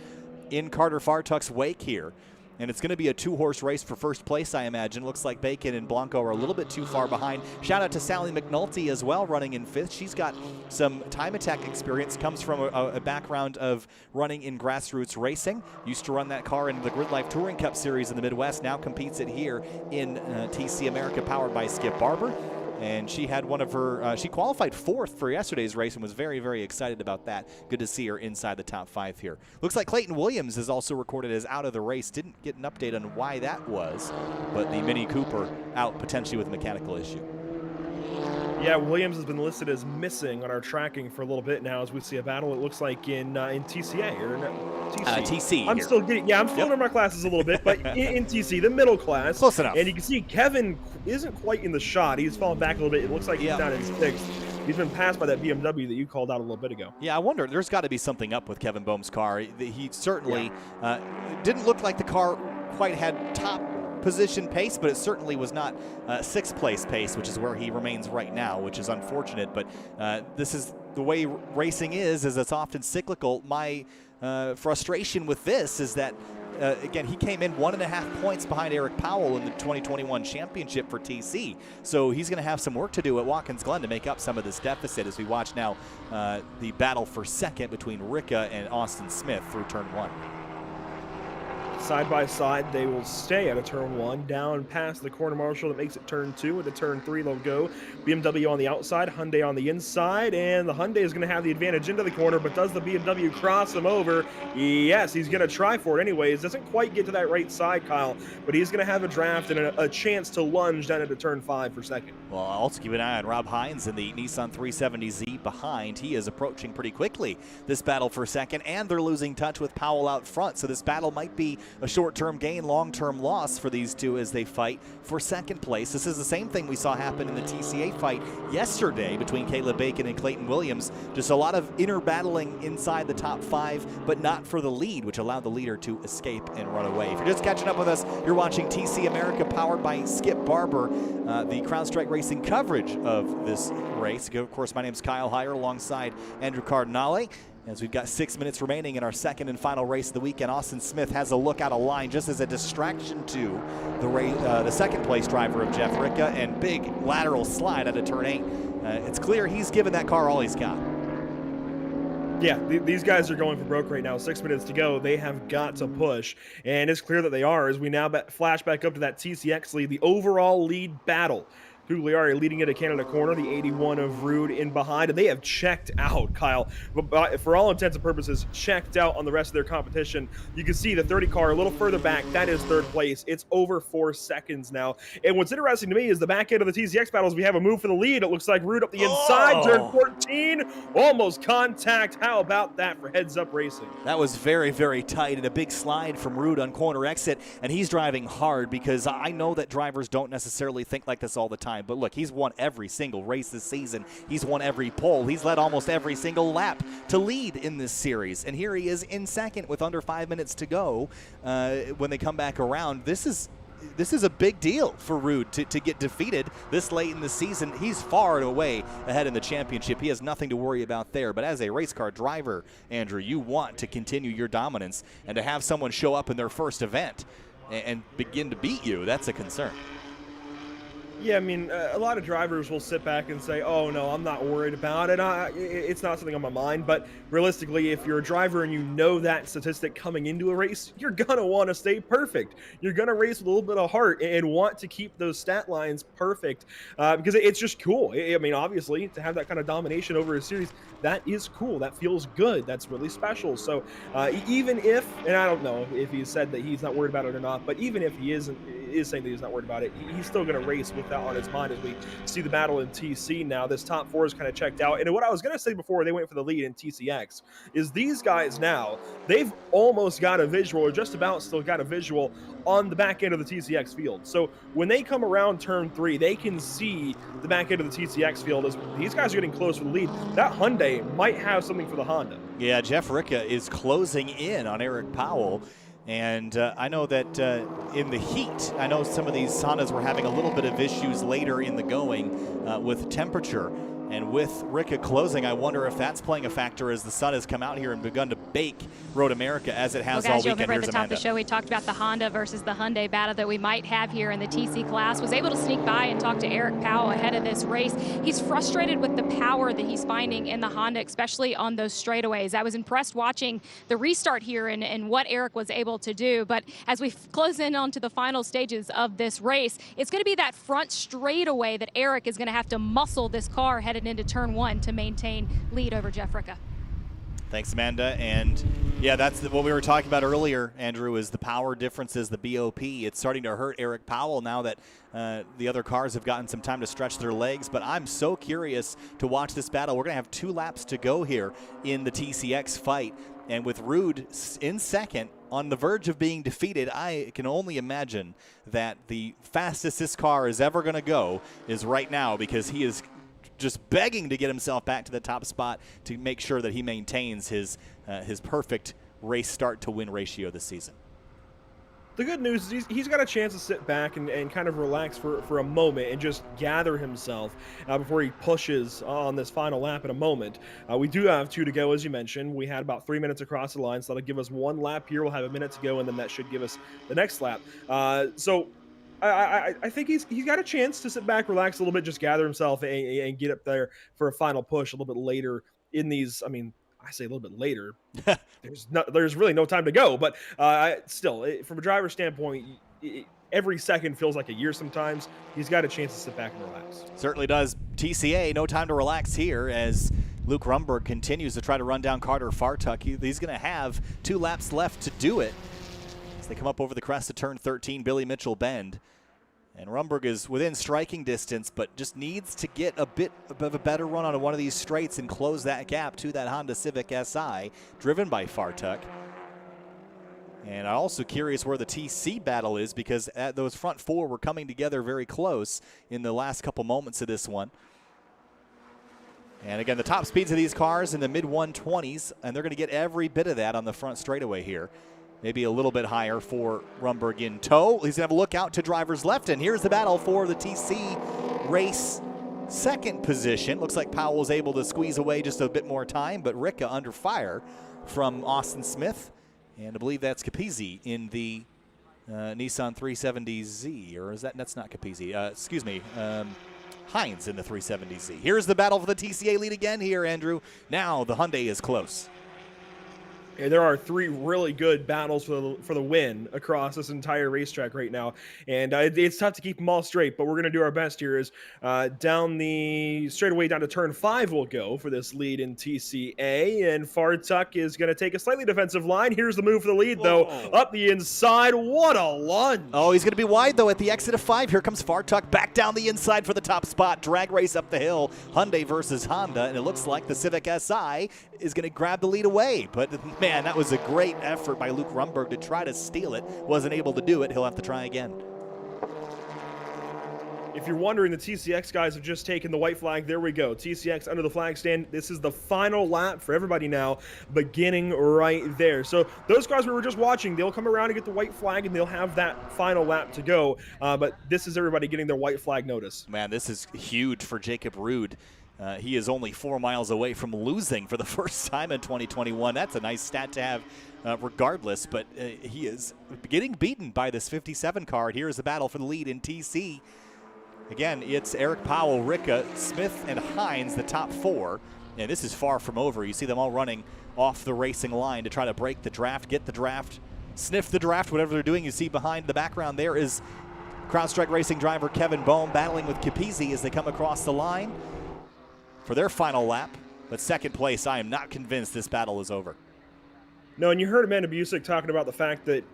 in Carter Fartuck's wake here. And it's going to be a 2-horse race for first place, I imagine. Looks like Bacon and Blanco are a little bit too far behind. Shout out to Sally McNulty as well, running in 5th. She's got some time attack experience, comes from a background of running in grassroots racing. Used to run that car in the Grid Life Touring Cup Series in the Midwest, now competes it here in TC America, powered by Skip Barber. And she had one of her, she qualified 4th for yesterday's race and was very, very excited about that. Good to see her inside the top 5 here. Looks like Clayton Williams is also recorded as out of the race. Didn't get an update on why that was, but the Mini Cooper out potentially with a mechanical issue. Yeah, Williams has been listed as missing on our tracking for a little bit now as we see a battle, it looks like, in TCA, or no, TC. TC I'm here. Still getting, I'm still in my classes a little bit, but in TC, the middle class. Close enough. And you can see Kevin isn't quite in the shot. He's fallen back a little bit. It looks like he's down in 6th. He's been passed by that BMW that you called out a little bit ago. Yeah, I wonder, there's got to be something up with Kevin Boehm's car. He certainly didn't look like the car quite had top position pace, but it certainly was not 6th place pace, which is where he remains right now, which is unfortunate. But this is the way racing is it's often cyclical. My frustration with this is that again, he came in 1.5 points behind Eric Powell in the 2021 championship for TC. So he's going to have some work to do at Watkins Glen to make up some of this deficit as we watch now the battle for 2nd between Ricka and Austin Smith through turn 1. Side by side, they will stay at a turn 1, down past the corner marshal that makes it turn 2. Into turn 3, they'll go. BMW on the outside, Hyundai on the inside, and the Hyundai is going to have the advantage into the corner, but does the BMW cross him over? Yes, he's going to try for it anyways. Doesn't quite get to that right side, Kyle, but he's going to have a draft and a chance to lunge down into turn 5 for 2nd. Well, I'll also keep an eye on Rob Hines in the Nissan 370Z behind. He is approaching pretty quickly this battle for 2nd, and they're losing touch with Powell out front, so this battle might be a short-term gain, long-term loss for these two as they fight for 2nd place. This is the same thing we saw happen in the TCA fight yesterday between Caleb Bacon and Clayton Williams. Just a lot of inner battling inside the top 5, but not for the lead, which allowed the leader to escape and run away. If you're just catching up with us, you're watching TC America powered by Skip Barber, the CrowdStrike Racing coverage of this race. Of course, my name's Kyle Heyer alongside Andrew Cardinale. As we've got 6 minutes remaining in our 2nd and final race of the weekend, Austin Smith has a look out of line just as a distraction to the 2nd place driver of Jeff Ricka, and big lateral slide out of turn 8. It's clear he's given that car all he's got. Yeah, these guys are going for broke right now. 6 minutes to go. They have got to push, and it's clear that they are as we now flash back up to that TCX lead, the overall lead battle. Gugliari leading into Canada corner, the 81 of Rude in behind, and they have checked out, Kyle. But for all intents and purposes, checked out on the rest of their competition. You can see the 30 car a little further back. That is 3rd place. It's over 4 seconds now. And what's interesting to me is the back end of the TCX battles, we have a move for the lead. It looks like Rude up the inside, turn 14, almost contact. How about that for Heads Up Racing? That was very, very tight, and a big slide from Rude on corner exit, and he's driving hard because I know that drivers don't necessarily think like this all the time. But look, he's won every single race this season. He's won every pole. He's led almost every single lap to lead in this series. And here he is in 2nd with under 5 minutes to go when they come back around. This is a big deal for Rude to get defeated this late in the season. He's far and away ahead in the championship. He has nothing to worry about there. But as a race car driver, Andrew, you want to continue your dominance, and to have someone show up in their first event and begin to beat you, that's a concern. Yeah, I mean, a lot of drivers will sit back and say, "Oh no, I'm not worried about it. It's not something on my mind." But realistically, if you're a driver and you know that statistic coming into a race, you're gonna want to stay perfect. You're gonna race with a little bit of heart and want to keep those stat lines perfect because it's just cool. I mean, obviously, to have that kind of domination over a series, that is cool. That feels good. That's really special. So even if, and I don't know if he said that he's not worried about it or not, but even if he is saying that he's not worried about it, he's still going to race with that on his mind as we see the battle in TC now. This top four is kind of checked out. And what I was going to say before they went for the lead in TCX is these guys now, they've almost got a visual, or just about still got a visual on the back end of the TCX field. So when they come around turn 3, they can see the back end of the TCX field as these guys are getting close for the lead. That Hyundai might have something for the Honda. Yeah, Jeff Ricka is closing in on Eric Powell. And I know that in the heat, I know some of these Hondas were having a little bit of issues later in the going with temperature. And with Ricka closing, I wonder if that's playing a factor as the sun has come out here and begun to bake Road America as it has all weekend. Remember Here's at the top Amanda. of the show, we talked about the Honda versus the Hyundai battle that we might have here in the TC class. Was able to sneak by and talk to Eric Powell ahead of this race. He's frustrated with the power that he's finding in the Honda, especially on those straightaways. I was impressed watching the restart here and what Eric was able to do. But as we close in onto the final stages of this race, it's going to be that front straightaway that Eric is going to have to muscle this car headed into turn 1 to maintain lead over Jeff Ricka. Thanks, Amanda. And yeah, that's what we were talking about earlier, Andrew, is the power differences, the BOP. It's starting to hurt Eric Powell now that the other cars have gotten some time to stretch their legs. But I'm so curious to watch this battle. We're going to have 2 laps to go here in the TCX fight. And with Ruud in second, on the verge of being defeated, I can only imagine that the fastest this car is ever going to go is right now, because he is just begging to get himself back to the top spot to make sure that he maintains his perfect race start to win ratio this season. The good news is he's got a chance to sit back and kind of relax for a moment and just gather himself before he pushes on this final lap in a moment. We do have 2 to go, as you mentioned. We had about 3 minutes across the line, so that'll give us 1 lap here. We'll have a minute to go, and then that should give us the next lap. So I think he's got a chance to sit back, relax a little bit, just gather himself and get up there for a final push a little bit later in these. I mean, I say a little bit later. There's really no time to go, but still, from a driver's standpoint, every second feels like a year sometimes. He's got a chance to sit back and relax. Certainly does. TCA, no time to relax here as Luke Rumberg continues to try to run down Carter Fartuck. He's going to have 2 laps left to do it as they come up over the crest of turn 13, Billy Mitchell Bend. And Rumberg is within striking distance, but just needs to get a bit of a better run on one of these straights and close that gap to that Honda Civic Si, driven by Fartuck. And I'm also curious where the TC battle is, because those front 4 were coming together very close in the last couple moments of this one. And again, the top speeds of these cars in the mid-120s, and they're going to get every bit of that on the front straightaway here. Maybe a little bit higher for Rumberg in tow. He's going to have a look out to driver's left, and here's the battle for the TC race second position. Looks like Powell's able to squeeze away just a bit more time, but Ricka under fire from Austin Smith. And I believe that's Capizzi in the Nissan 370Z, or is that's not Capizzi, excuse me, Hines in the 370Z. Here's the battle for the TCA lead again here, Andrew. Now the Hyundai is close. And there are 3 really good battles for the win across this entire racetrack right now, and it's tough to keep them all straight, but we're going to do our best here. Is down the straightaway down to turn 5 we'll go for this lead in TCA, and Fartuck is going to take a slightly defensive line. Here's the move for the lead, though, up the inside. What a lunge! Oh, he's going to be wide, though, at the exit of 5. Here comes Fartuck back down the inside for the top spot. Drag race up the hill, Hyundai versus Honda, and it looks like the Civic Si is going to grab the lead away, but man, that was a great effort by Luke Rumberg to try to steal it. Wasn't able to do it. He'll have to try again. If you're wondering, the TCX guys have just taken the white flag. There we go. TCX under the flag stand. This is the final lap for everybody now, beginning right there. So those guys we were just watching, they'll come around and get the white flag, and they'll have that final lap to go. But this is everybody getting their white flag notice. Man, this is huge for Jacob Ruud. He is only 4 miles away from losing for the first time in 2021. That's a nice stat to have regardless, but he is getting beaten by this 57 car. Here's the battle for the lead in TC. Again, it's Eric Powell, Ricka, Smith, and Hines, the top 4. And this is far from over. You see them all running off the racing line to try to break the draft, get the draft, sniff the draft, whatever they're doing. You see behind the background there is CrowdStrike Racing driver Kevin Bohm battling with Capizzi as they come across the line for their final lap. But second place, I am not convinced this battle is over. No, and you heard Amanda Busick talking about the fact that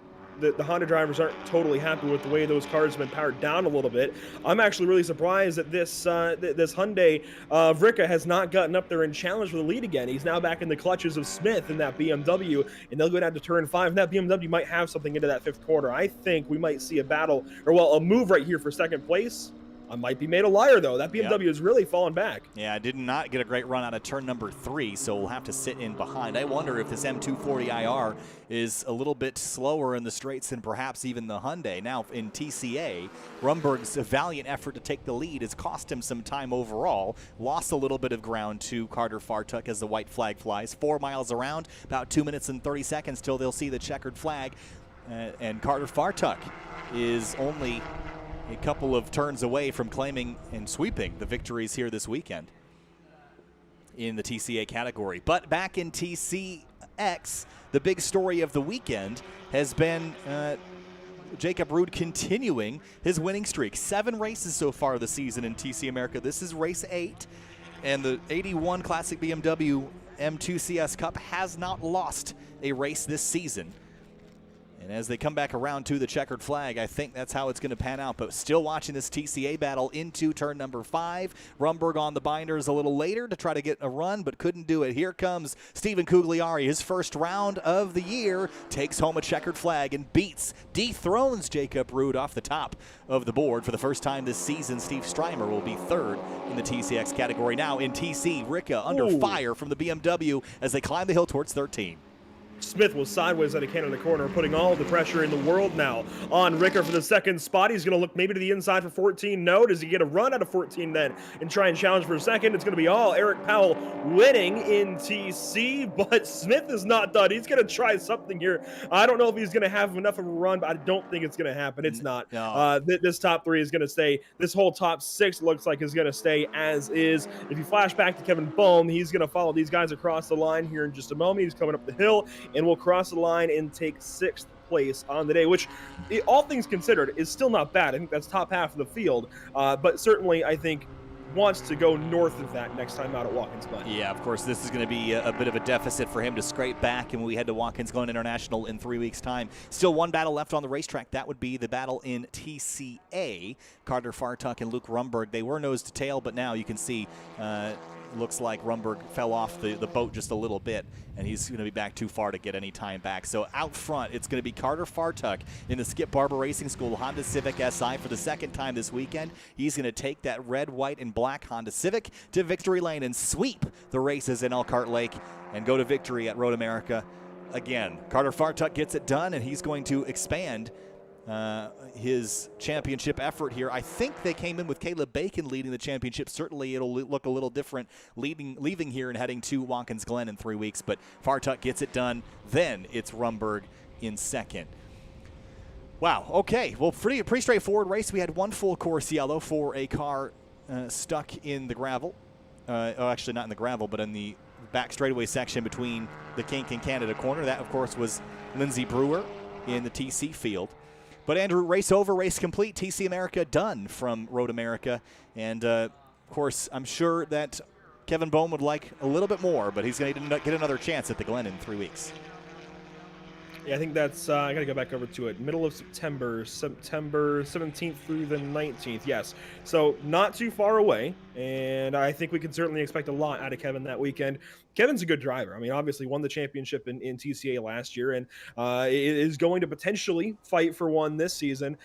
the Honda drivers aren't totally happy with the way those cars have been powered down a little bit. I'm actually really surprised that this Hyundai Vricka has not gotten up there and challenged for the lead again. He's now back in the clutches of Smith in that BMW, and they'll go down to turn 5. And that BMW might have something into that 5th corner. I think we might see a battle, or well, a move right here for second place. I might be made a liar, though. That BMW has really fallen back. Yeah, I did not get a great run out of turn number 3, so we'll have to sit in behind. I wonder if this M240IR is a little bit slower in the straights than perhaps even the Hyundai. Now, in TCA, Rumberg's valiant effort to take the lead has cost him some time overall. Lost a little bit of ground to Carter Fartuk as the white flag flies. 4 miles around, about 2 minutes and 30 seconds till they'll see the checkered flag. And Carter Fartuk is only a couple of turns away from claiming and sweeping the victories here this weekend in the TCA category. But back in TCX, the big story of the weekend has been Jacob Ruud continuing his winning streak. 7 races so far this season in TC America. This is race 8, and the 81 Classic BMW M2 CS Cup has not lost a race this season. And as they come back around to the checkered flag, I think that's how it's going to pan out. But still watching this TCA battle into turn number 5. Rumberg on the binders a little later to try to get a run, but couldn't do it. Here comes Stephen Cugliari. His first round of the year takes home a checkered flag and dethrones Jacob Ruud off the top of the board. For the first time this season, Steve Strymer will be 3rd in the TCX category. Now in TC, Ricka under fire from the BMW as they climb the hill towards 13. Smith was sideways at a can in the corner, putting all the pressure in the world now on Ricka for the 2nd spot. He's going to look maybe to the inside for 14. No, does he get a run out of 14 then and try and challenge for a second? It's going to be all Eric Powell winning in TC, but Smith is not done. He's going to try something here. I don't know if he's going to have enough of a run, but I don't think it's going to happen. It's not. No. This top 3 is going to stay. This whole top 6 looks like is going to stay as is. If you flash back to Kevin Bohm, he's going to follow these guys across the line here in just a moment. He's coming up the hill and will cross the line and take 6th place on the day, which, all things considered, is still not bad. I think that's top half of the field, but certainly I think wants to go north of that next time out at Watkins Glen. Yeah, of course, this is going to be a bit of a deficit for him to scrape back, and we head to Watkins Glen International in 3 weeks' time. Still one battle left on the racetrack. That would be the battle in TCA. Carter Fartuk and Luke Rumberg, they were nose to tail, but now you can see looks like Rumberg fell off the boat just a little bit, and he's going to be back too far to get any time back. So out front, it's going to be Carter Fartuk in the Skip Barber Racing School Honda Civic SI for the 2nd time this weekend. He's going to take that red, white, and black Honda Civic to victory lane and sweep the races in Elkhart Lake and go to victory at Road America again. Carter Fartuk gets it done, and he's going to expand his championship effort here. I think they came in with Caleb Bacon leading the championship. Certainly it'll look a little different leaving here and heading to Watkins Glen in 3 weeks, but Fartuk gets it done. Then it's Rumberg in 2nd. Wow, okay. Well, pretty straightforward race. We had one full course yellow for a car stuck in the gravel. Actually, not in the gravel, but in the back straightaway section between the Kink and Canada corner. That, of course, was Lindsey Brewer in the TC field. But Andrew, race over, race complete. TC America done from Road America. And, of course, I'm sure that Kevin Bohm would like a little bit more, but he's going to get another chance at the Glen in 3 weeks. Yeah, I think that's, I got to go back over to it. Middle of September 17th through the 19th, yes. So not too far away, and I think we can certainly expect a lot out of Kevin that weekend. Kevin's a good driver. I mean, obviously won the championship in TCA last year, and is going to potentially fight for one this season.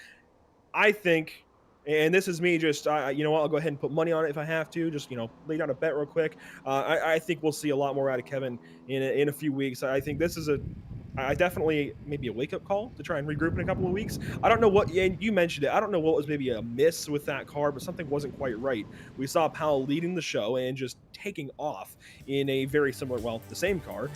I think, and this is me just, you know what, I'll go ahead and put money on it if I have to, just, lay down a bet real quick. I think we'll see a lot more out of Kevin in a few weeks. I think this is I definitely maybe a wake-up call to try and regroup in a couple of weeks. I don't know what, and you mentioned it. I don't know what was maybe a miss with that car, but something wasn't quite right. We saw Powell leading the show and just taking off in a very similar, well, the same car.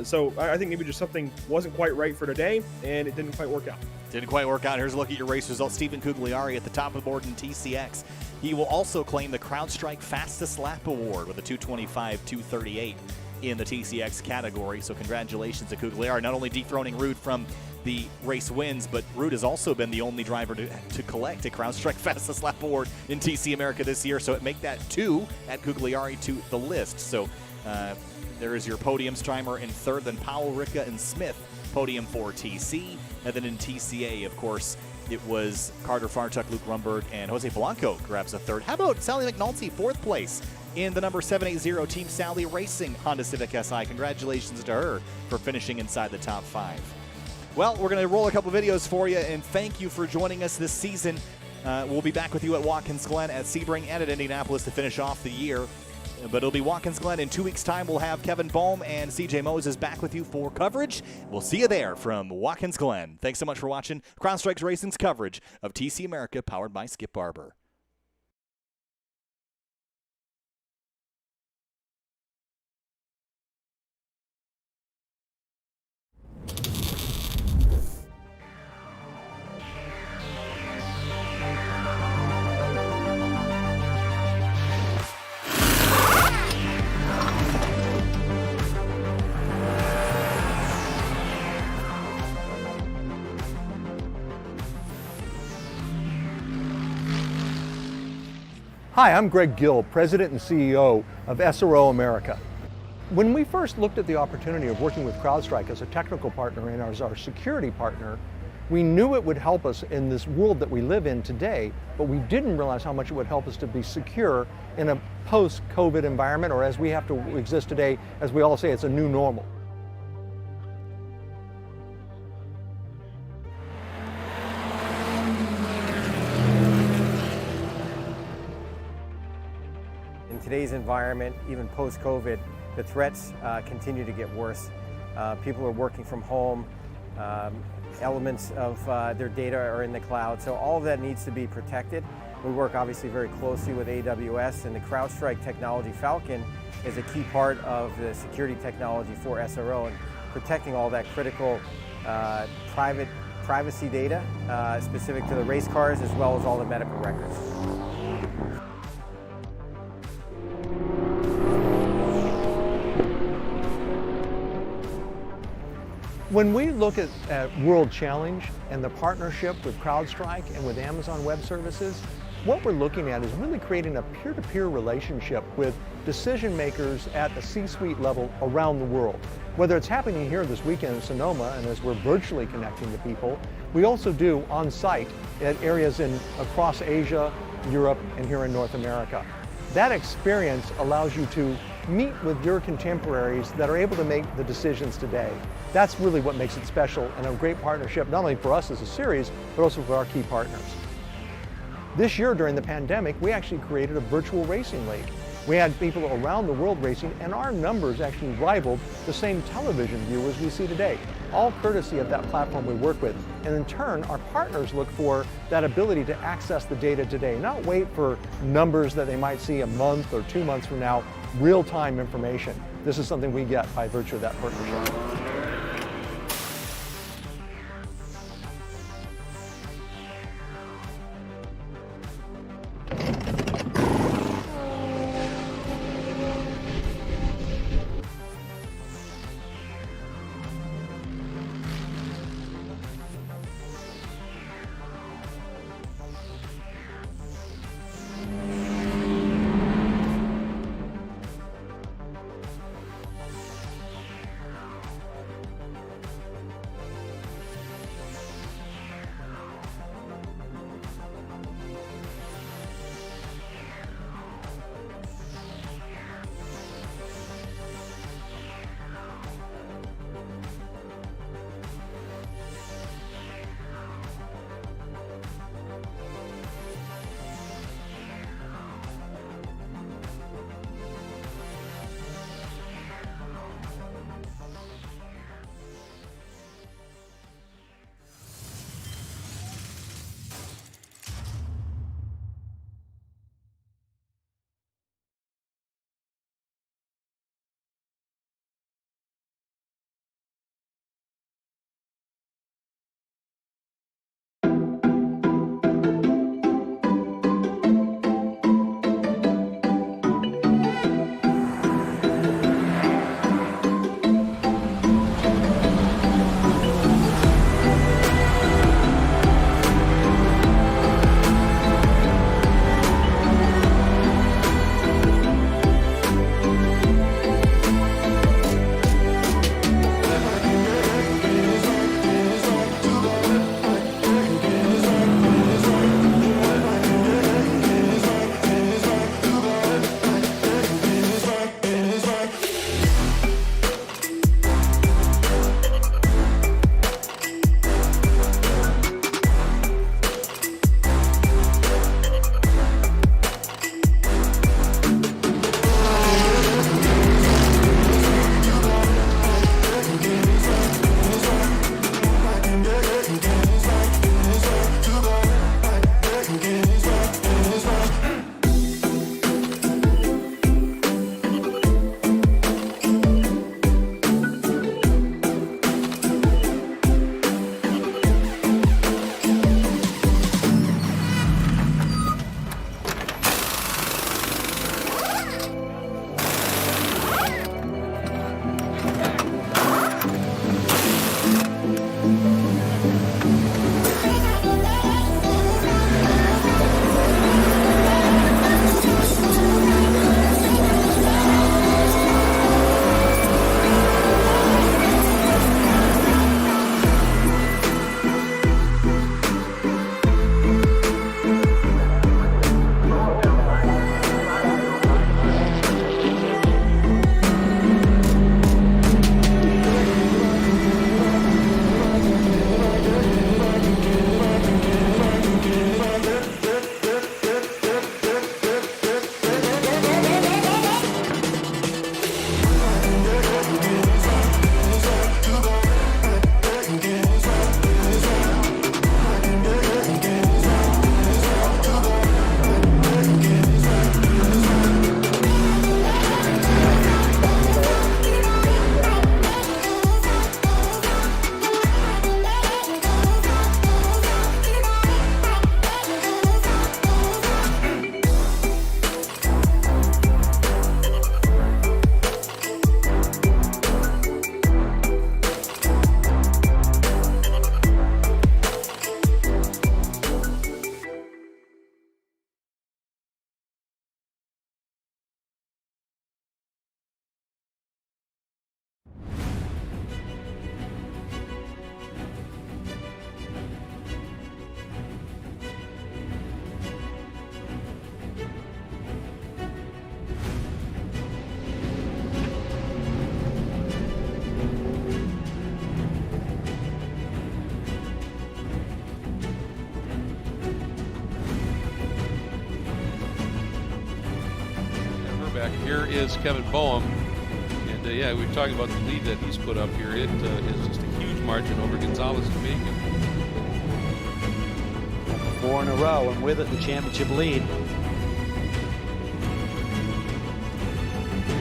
So I think maybe just something wasn't quite right for today, and it didn't quite work out. Didn't quite work out. Here's a look at your race results. Stephen Cugliari at the top of the board in TCX. He will also claim the CrowdStrike Fastest Lap Award with a 2:25.238 in the TCX category. So congratulations to Cugliari, not only dethroning Rude from the race wins, but Rude has also been the only driver to collect a CrowdStrike Fastest Lap Award in TC America this year. So it make that 2 at Cugliari to the list. So there is your podium strimer in third, then Powell, Ricca, and Smith podium for TC. And then in TCA, of course, it was Carter Farchuk, Luke Rumberg, and Jose Polanco grabs a third. How about Sally McNulty, fourth place in the number 780 Team Sally Racing Honda Civic Si. Congratulations to her for finishing inside the top 5. Well, we're going to roll a couple videos for you, and thank you for joining us this season. We'll be back with you at Watkins Glen, at Sebring, and at Indianapolis to finish off the year. But it'll be Watkins Glen in 2 weeks' time. We'll have Kevin Bohm and CJ Moses back with you for coverage. We'll see you there from Watkins Glen. Thanks so much for watching CrowdStrike Racing's coverage of TC America, powered by Skip Barber. Hi, I'm Greg Gill, President and CEO of SRO America. When we first looked at the opportunity of working with CrowdStrike as a technical partner and as our security partner, we knew it would help us in this world that we live in today, but we didn't realize how much it would help us to be secure in a post-COVID environment, or as we have to exist today, as we all say, it's a new normal. In today's environment, even post-COVID, the threats continue to get worse. People are working from home. Elements of their data are in the cloud, so all of that needs to be protected. We work obviously very closely with AWS, and the CrowdStrike technology Falcon is a key part of the security technology for SRO and protecting all that critical privacy data specific to the race cars as well as all the medical records. When we look at World Challenge and the partnership with CrowdStrike and with Amazon Web Services, what we're looking at is really creating a peer-to-peer relationship with decision makers at the C-suite level around the world. Whether it's happening here this weekend in Sonoma, and as we're virtually connecting to people, we also do on-site at areas across Asia, Europe, and here in North America. That experience allows you to meet with your contemporaries that are able to make the decisions today. That's really what makes it special and a great partnership, not only for us as a series, but also for our key partners. This year during the pandemic, we actually created a virtual racing league. We had people around the world racing, and our numbers actually rivaled the same television viewers we see today, all courtesy of that platform we work with. And in turn, our partners look for that ability to access the data today, not wait for numbers that they might see a month or 2 months from now, real-time information. This is something we get by virtue of that partnership. back. Here is Kevin Boehm. And yeah, we were talking about the lead that he's put up here. It is just a huge margin over Gonzalez and Megan. 4 in a row, and with it, the championship lead.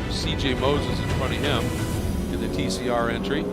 C.J. Moses in front of him in the TCR entry.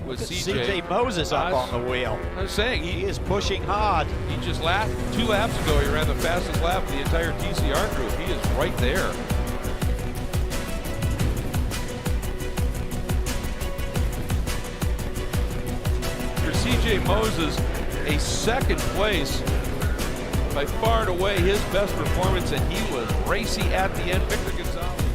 With C.J. Moses up on the wheel. I was saying, He is pushing hard. he just 2 laps ago, he ran the fastest lap of the entire TCR group. He is right there. For C.J. Moses, a second place, by far and away his best performance, and he was racy at the end. Victor Gonzalez.